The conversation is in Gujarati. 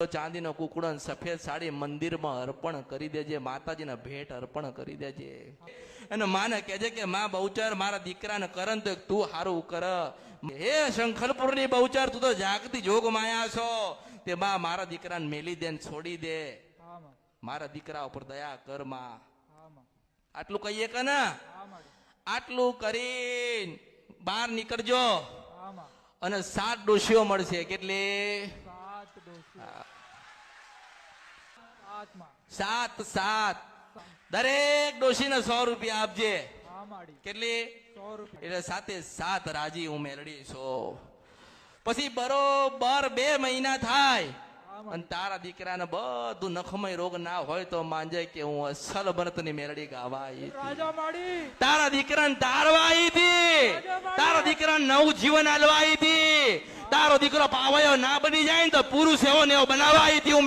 ચાંદીનો કુકડો ને સફેદ સાડી મંદિરમાં અર્પણ કરી દેજે, માતાજીને ભેટ અર્પણ કરી દેજે. અને માને કહેજે કે માં બહુચર મારા દીકરાને કરન તો તું હારું કર. હે શંખલપુરની બહુચર, તું તો જાગતી જોગ માયા છો. તે માં મારા દીકરાને મેલી દે ને છોડી દે, મારા દીકરા ઉપર દયા કર માં. આટલું કહીએ કે ના? આટલું કરીને બહાર નીકળજો અને 7 ડોશીઓ મળશે. કેટલી? 7. દરેક ડોશીને 100 રૂપિયા આપજે. કેટલી? 100 રૂપિયા. એટલે 7 રાજી હું મેળડી છો. પછી બરોબર 2 મહિના થાય અને તારા દીકરાને બધું નખમય રોગ ના હોય તો માંજે કે હું અસલ ભરતની મેળડી ગાવા. તારા દીકરાને તારવા હતી, તારા દીકરાને નવું જીવન આલવા હતી. તારો દીકરો પાવયો ના બની જાય ને તો પુરુષ એવો ને એવો બનાવવા હતી.